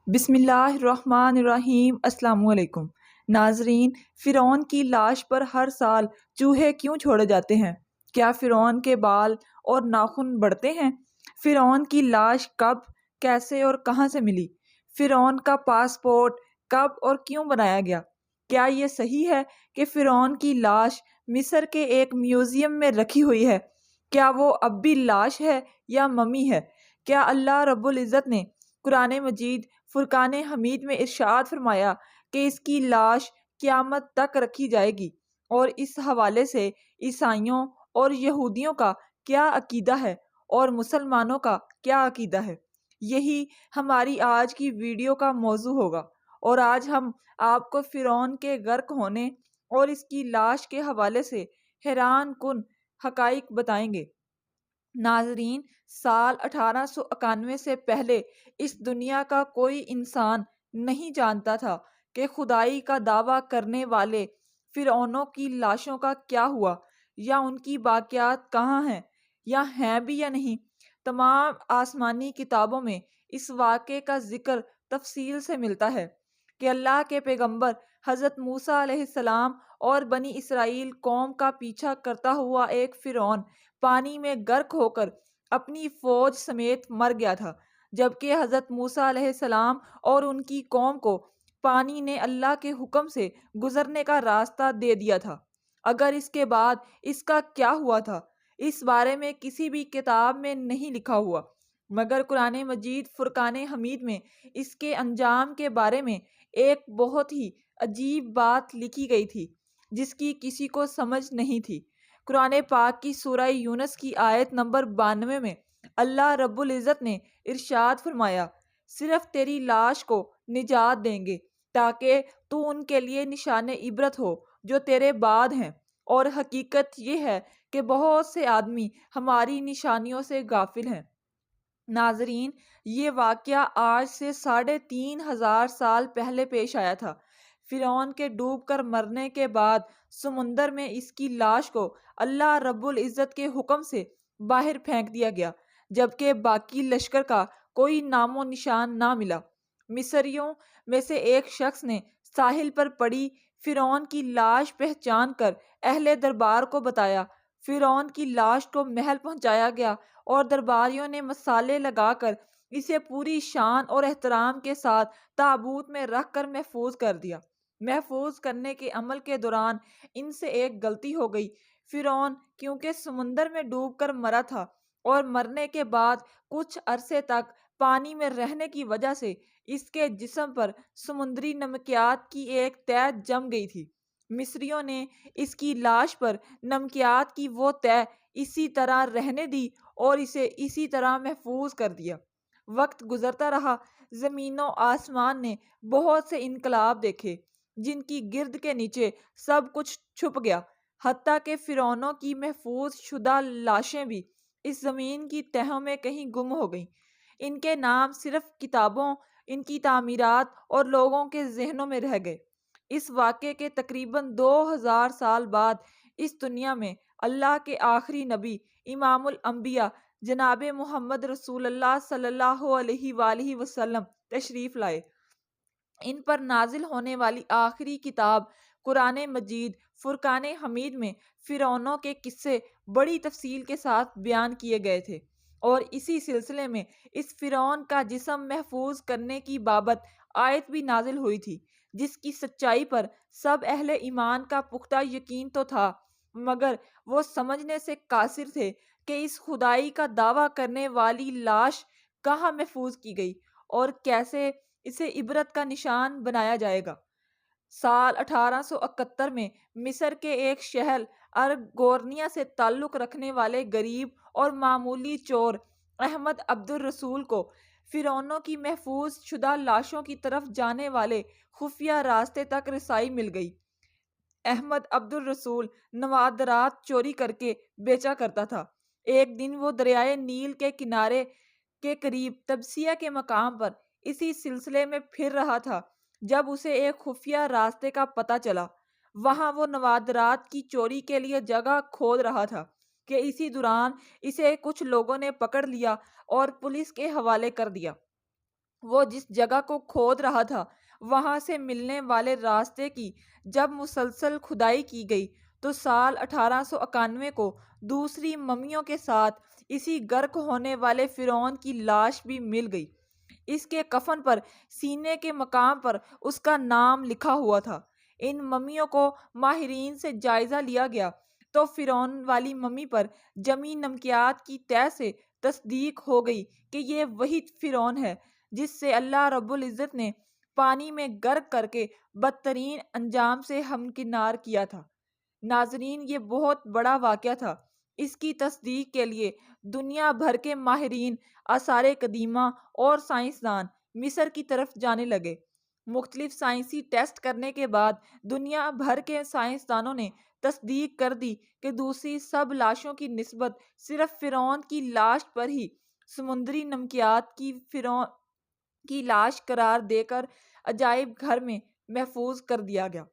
بسم اللہ الرحمن الرحیم۔ السلام علیکم ناظرین، فرعون کی لاش پر ہر سال چوہے کیوں چھوڑے جاتے ہیں؟ کیا فرعون کے بال اور ناخن بڑھتے ہیں؟ فرعون کی لاش کب، کیسے اور کہاں سے ملی؟ فرعون کا پاسپورٹ کب اور کیوں بنایا گیا؟ کیا یہ صحیح ہے کہ فرعون کی لاش مصر کے ایک میوزیم میں رکھی ہوئی ہے؟ کیا وہ اب بھی لاش ہے یا ممی ہے؟ کیا اللہ رب العزت نے قرآن مجید فرقان حمید میں ارشاد فرمایا کہ اس کی لاش قیامت تک رکھی جائے گی؟ اور اس حوالے سے عیسائیوں اور یہودیوں کا کیا عقیدہ ہے اور مسلمانوں کا کیا عقیدہ ہے؟ یہی ہماری آج کی ویڈیو کا موضوع ہوگا، اور آج ہم آپ کو فرعون کے غرق ہونے اور اس کی لاش کے حوالے سے حیران کن حقائق بتائیں گے۔ ناظرین، سال 1891 سے پہلے اس دنیا کا کوئی انسان نہیں جانتا تھا کہ خدائی کا دعویٰ کرنے والے فرعونوں کی لاشوں کا کیا ہوا، یا ان کی باقیات کہاں ہیں، یا ہیں بھی یا نہیں۔ تمام آسمانی کتابوں میں اس واقعے کا ذکر تفصیل سے ملتا ہے کہ اللہ کے پیغمبر حضرت موسیٰ علیہ السلام اور بنی اسرائیل قوم کا پیچھا کرتا ہوا ایک فرعون پانی میں غرق ہو کر اپنی فوج سمیت مر گیا تھا، جبکہ حضرت موسیٰ علیہ السلام اور ان کی قوم کو پانی نے اللہ کے حکم سے گزرنے کا راستہ دے دیا تھا۔ اگر اس کے بعد اس کا کیا ہوا تھا، اس بارے میں کسی بھی کتاب میں نہیں لکھا ہوا، مگر قرآن مجید فرقان حمید میں اس کے انجام کے بارے میں ایک بہت ہی عجیب بات لکھی گئی تھی جس کی کسی کو سمجھ نہیں تھی۔ قرآن پاک کی سورہ یونس کی آیت نمبر 92 میں اللہ رب العزت نے ارشاد فرمایا، صرف تیری لاش کو نجات دیں گے تاکہ تو ان کے لیے نشان عبرت ہو جو تیرے بعد ہیں، اور حقیقت یہ ہے کہ بہت سے آدمی ہماری نشانیوں سے غافل ہیں۔ ناظرین، یہ واقعہ آج سے 3500 سال پہلے پیش آیا تھا۔ فرعون کے ڈوب کر مرنے کے بعد سمندر میں اس کی لاش کو اللہ رب العزت کے حکم سے باہر پھینک دیا گیا، جبکہ باقی لشکر کا کوئی نام و نشان نہ ملا۔ مصریوں میں سے ایک شخص نے ساحل پر پڑی فرعون کی لاش پہچان کر اہل دربار کو بتایا۔ فرعون کی لاش کو محل پہنچایا گیا اور درباریوں نے مسالے لگا کر اسے پوری شان اور احترام کے ساتھ تابوت میں رکھ کر محفوظ کر دیا۔ محفوظ کرنے کے عمل کے دوران ان سے ایک غلطی ہو گئی۔ فرعون کیونکہ سمندر میں ڈوب کر مرا تھا اور مرنے کے بعد کچھ عرصے تک پانی میں رہنے کی وجہ سے اس کے جسم پر سمندری نمکیات کی ایک تہ جم گئی تھی۔ مصریوں نے اس کی لاش پر نمکیات کی وہ تہ اسی طرح رہنے دی اور اسے اسی طرح محفوظ کر دیا۔ وقت گزرتا رہا، زمین و آسمان نے بہت سے انقلاب دیکھے جن کی گرد کے نیچے سب کچھ چھپ گیا، حتیٰ کہ فرعونوں کی محفوظ شدہ لاشیں بھی اس زمین کی تہوں میں کہیں گم ہو گئیں۔ ان کے نام صرف کتابوں، ان کی تعمیرات اور لوگوں کے ذہنوں میں رہ گئے۔ اس واقعے کے تقریباً 2000 سال بعد اس دنیا میں اللہ کے آخری نبی امام الانبیاء جناب محمد رسول اللہ صلی اللہ علیہ وآلہ وسلم تشریف لائے۔ ان پر نازل ہونے والی آخری کتاب قرآن مجید فرقان حمید میں فرعونوں کے قصے بڑی تفصیل کے ساتھ بیان کیے گئے تھے، اور اسی سلسلے میں اس فرعون کا جسم محفوظ کرنے کی بابت آیت بھی نازل ہوئی تھی، جس کی سچائی پر سب اہل ایمان کا پختہ یقین تو تھا، مگر وہ سمجھنے سے قاصر تھے کہ اس خدائی کا دعویٰ کرنے والی لاش کہاں محفوظ کی گئی اور کیسے اسے عبرت کا نشان بنایا جائے گا۔ سال 1871 میں مصر کے ایک شہر ارگورنیا سے تعلق رکھنے والے غریب اور معمولی چور احمد عبد الرسول کو فرعونوں کی محفوظ شدہ لاشوں کی طرف جانے والے خفیہ راستے تک رسائی مل گئی۔ احمد عبد الرسول نوادرات چوری کر کے بیچا کرتا تھا۔ ایک دن وہ دریائے نیل کے کنارے کے قریب تبسیہ کے مقام پر اسی سلسلے میں پھر رہا تھا جب اسے ایک خفیہ راستے کا پتہ چلا۔ وہاں وہ نوادرات کی چوری کے لیے جگہ کھود رہا تھا کہ اسی دوران اسے کچھ لوگوں نے پکڑ لیا اور پولیس کے حوالے کر دیا۔ وہ جس جگہ کو کھود رہا تھا وہاں سے ملنے والے راستے کی جب مسلسل کھدائی کی گئی تو سال 1891 کو دوسری ممیوں کے ساتھ اسی غرق ہونے والے فرعون کی لاش بھی مل گئی۔ اس کے کفن پر سینے کے مقام پر اس کا نام لکھا ہوا تھا۔ ان ممیوں کو ماہرین سے جائزہ لیا گیا تو فرعون والی ممی پر جمی نمکیات کی تہ سے تصدیق ہو گئی کہ یہ وہی فرعون ہے جس سے اللہ رب العزت نے پانی میں غرق کر کے بدترین انجام سے ہمکنار کیا تھا۔ ناظرین، یہ بہت بڑا واقعہ تھا۔ اس کی تصدیق کے لیے دنیا بھر کے ماہرین، آثار قدیمہ اور سائنسدان مصر کی طرف جانے لگے۔ مختلف سائنسی ٹیسٹ کرنے کے بعد دنیا بھر کے سائنسدانوں نے تصدیق کر دی کہ دوسری سب لاشوں کی نسبت صرف فرعون کی لاش پر ہی سمندری نمکیات کی فرعون کی لاش قرار دے کر عجائب گھر میں محفوظ کر دیا گیا۔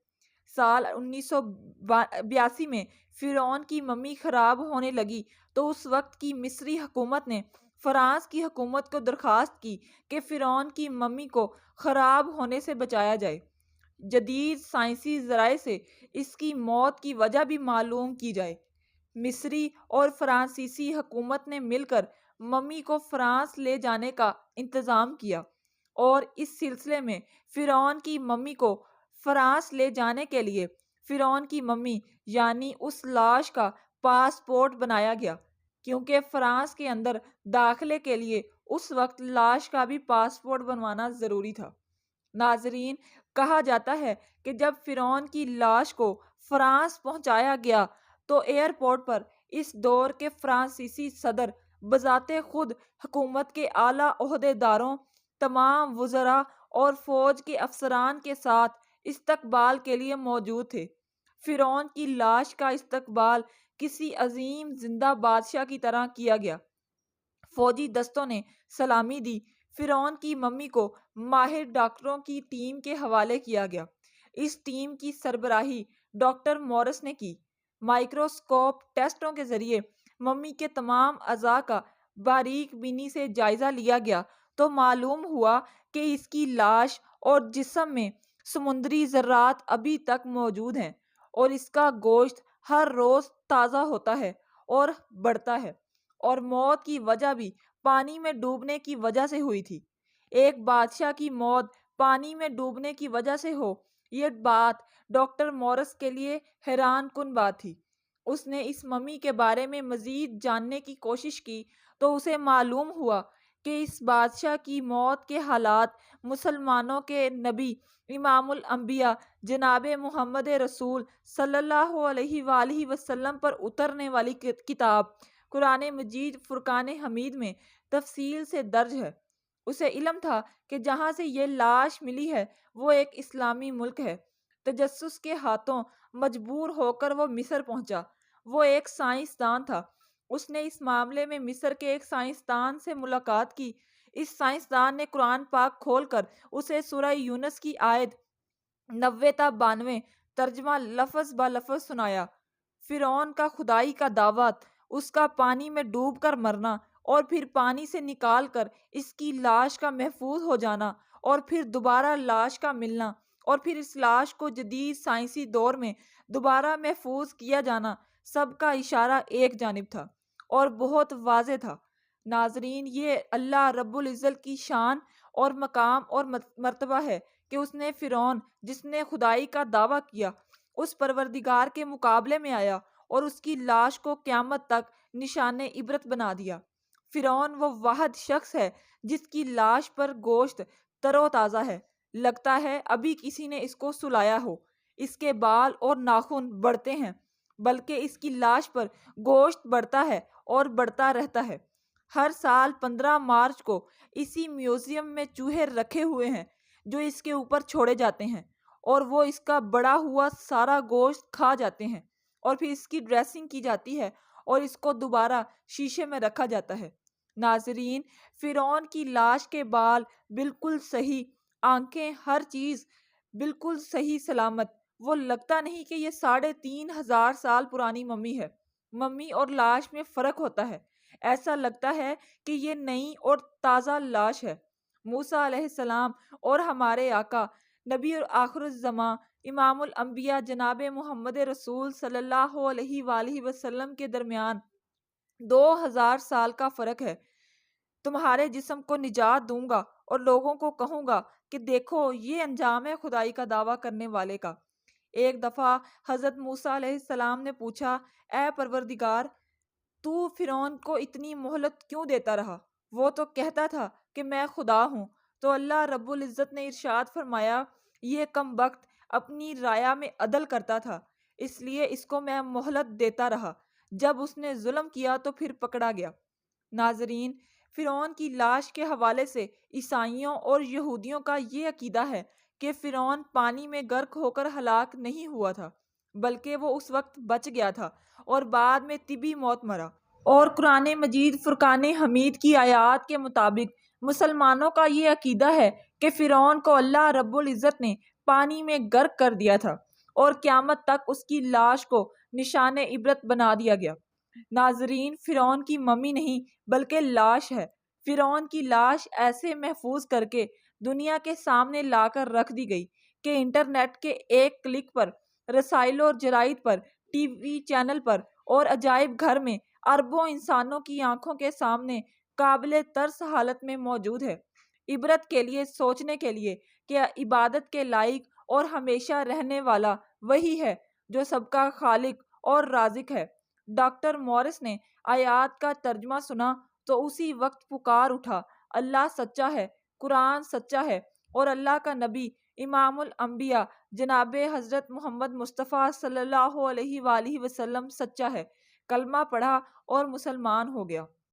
سال 1982 میں فرعون کی ممی خراب ہونے لگی تو اس وقت کی مصری حکومت نے فرانس کی حکومت کو درخواست کی کہ فرعون کی ممی کو خراب ہونے سے بچایا جائے۔ جدید سائنسی ذرائع سے اس کی موت کی وجہ بھی معلوم کی جائے۔ مصری اور فرانسیسی حکومت نے مل کر ممی کو فرانس لے جانے کا انتظام کیا اور اس سلسلے میں فرعون کی ممی کو فرانس لے جانے کے لیے فرعون کی ممی یعنی اس لاش کا پاسپورٹ بنایا گیا، کیونکہ فرانس کے اندر داخلے کے لیے اس وقت لاش کا بھی پاسپورٹ بنوانا ضروری تھا۔ ناظرین، کہا جاتا ہے کہ جب فرعون کی لاش کو فرانس پہنچایا گیا تو ایئرپورٹ پر اس دور کے فرانسیسی صدر بذات خود حکومت کے اعلیٰ عہدیداروں، تمام وزراء اور فوج کے افسران کے ساتھ استقبال کے لیے موجود تھے۔ فرعون کی لاش کا استقبال کسی عظیم زندہ بادشاہ کی طرح کیا گیا۔ فوجی دستوں نے سلامی دی۔ فرعون کی ممی کو ماہر ڈاکٹروں کی ٹیم کے حوالے کیا گیا۔ اس ٹیم کی سربراہی ڈاکٹر مورس نے کی۔ مائکروسکوپ ٹیسٹوں کے ذریعے ممی کے تمام اعضاء کا باریک بینی سے جائزہ لیا گیا تو معلوم ہوا کہ اس کی لاش اور جسم میں سمندری ذرات ابھی تک موجود ہیں اور اس کا گوشت ہر روز تازہ ہوتا ہے اور بڑھتا ہے، اور موت کی وجہ بھی پانی میں ڈوبنے کی وجہ سے ہوئی تھی۔ ایک بادشاہ کی موت پانی میں ڈوبنے کی وجہ سے ہو، یہ بات ڈاکٹر مورس کے لیے حیران کن بات تھی۔ اس نے اس ممی کے بارے میں مزید جاننے کی کوشش کی تو اسے معلوم ہوا کہ اس بادشاہ کی موت کے حالات مسلمانوں کے نبی امام الانبیاء جناب محمد رسول صلی اللہ علیہ وآلہ وسلم پر اترنے والی کتاب قرآن مجید فرقان حمید میں تفصیل سے درج ہے۔ اسے علم تھا کہ جہاں سے یہ لاش ملی ہے وہ ایک اسلامی ملک ہے۔ تجسس کے ہاتھوں مجبور ہو کر وہ مصر پہنچا۔ وہ ایک سائنسدان تھا۔ اس نے اس معاملے میں مصر کے ایک سائنسدان سے ملاقات کی۔ اس سائنسدان نے قرآن پاک کھول کر اسے سورہ یونس کی آیت 90 تا 92 ترجمہ لفظ با لفظ سنایا۔ فرعون کا خدائی کا دعویٰ، اس کا پانی میں ڈوب کر مرنا اور پھر پانی سے نکال کر اس کی لاش کا محفوظ ہو جانا اور پھر دوبارہ لاش کا ملنا اور پھر اس لاش کو جدید سائنسی دور میں دوبارہ محفوظ کیا جانا، سب کا اشارہ ایک جانب تھا اور بہت واضح تھا۔ ناظرین، یہ اللہ رب العزت کی شان اور مقام اور مرتبہ ہے کہ اس نے فرعون، جس نے خدائی کا دعویٰ کیا، اس پروردگار کے مقابلے میں آیا اور اس کی لاش کو قیامت تک نشان عبرت بنا دیا۔ فرعون وہ واحد شخص ہے جس کی لاش پر گوشت تر و تازہ ہے، لگتا ہے ابھی کسی نے اس کو سلایا ہو۔ اس کے بال اور ناخن بڑھتے ہیں، بلکہ اس کی لاش پر گوشت بڑھتا ہے اور بڑھتا رہتا ہے۔ ہر سال 15 مارچ کو اسی میوزیم میں چوہے رکھے ہوئے ہیں جو اس کے اوپر چھوڑے جاتے ہیں اور وہ اس کا بڑا ہوا سارا گوشت کھا جاتے ہیں، اور پھر اس کی ڈریسنگ کی جاتی ہے اور اس کو دوبارہ شیشے میں رکھا جاتا ہے۔ ناظرین، فرعون کی لاش کے بال بالکل صحیح، آنکھیں، ہر چیز بالکل صحیح سلامت۔ وہ لگتا نہیں کہ یہ 3500 سال پرانی ممی ہے۔ ممی اور لاش میں فرق ہوتا ہے۔ ایسا لگتا ہے کہ یہ نئی اور تازہ لاش ہے۔ موسیٰ علیہ السلام اور ہمارے آقا نبی اور آخر الزماں امام الانبیاء جناب محمد رسول صلی اللہ علیہ وآلہ وسلم کے درمیان 2000 سال کا فرق ہے۔ تمہارے جسم کو نجات دوں گا اور لوگوں کو کہوں گا کہ دیکھو یہ انجام ہے خدائی کا دعویٰ کرنے والے کا۔ ایک دفعہ حضرت موسیٰ علیہ السلام نے پوچھا، اے پروردگار، تو فرعون کو اتنی مہلت کیوں دیتا رہا؟ وہ تو کہتا تھا کہ میں خدا ہوں۔ تو اللہ رب العزت نے ارشاد فرمایا، یہ کم بخت اپنی رایا میں عدل کرتا تھا، اس لیے اس کو میں مہلت دیتا رہا۔ جب اس نے ظلم کیا تو پھر پکڑا گیا۔ ناظرین، فرعون کی لاش کے حوالے سے عیسائیوں اور یہودیوں کا یہ عقیدہ ہے کہ فرعون پانی میں غرق ہو کر ہلاک نہیں ہوا تھا، بلکہ وہ اس وقت بچ گیا تھا اور بعد میں طبی موت مرا۔ اور قرآن مجید فرقان حمید کی آیات کے مطابق مسلمانوں کا یہ عقیدہ ہے کہ فرعون کو اللہ رب العزت نے پانی میں غرق کر دیا تھا اور قیامت تک اس کی لاش کو نشان عبرت بنا دیا گیا۔ ناظرین، فرعون کی ممی نہیں بلکہ لاش ہے۔ فرعون کی لاش ایسے محفوظ کر کے دنیا کے سامنے لا کر رکھ دی گئی کہ انٹرنیٹ کے ایک کلک پر، رسائل اور جرائد پر، ٹی وی چینل پر اور عجائب گھر میں اربوں انسانوں کی آنکھوں کے سامنے قابل ترس حالت میں موجود ہے۔ عبرت کے لیے، سوچنے کے لیے کہ عبادت کے لائق اور ہمیشہ رہنے والا وہی ہے جو سب کا خالق اور رازق ہے۔ ڈاکٹر مورس نے آیات کا ترجمہ سنا تو اسی وقت پکار اٹھا، اللہ سچا ہے، قرآن سچا ہے اور اللہ کا نبی امام الانبیاء جناب حضرت محمد مصطفیٰ صلی اللہ علیہ وآلہ وسلم سچا ہے۔ کلمہ پڑھا اور مسلمان ہو گیا۔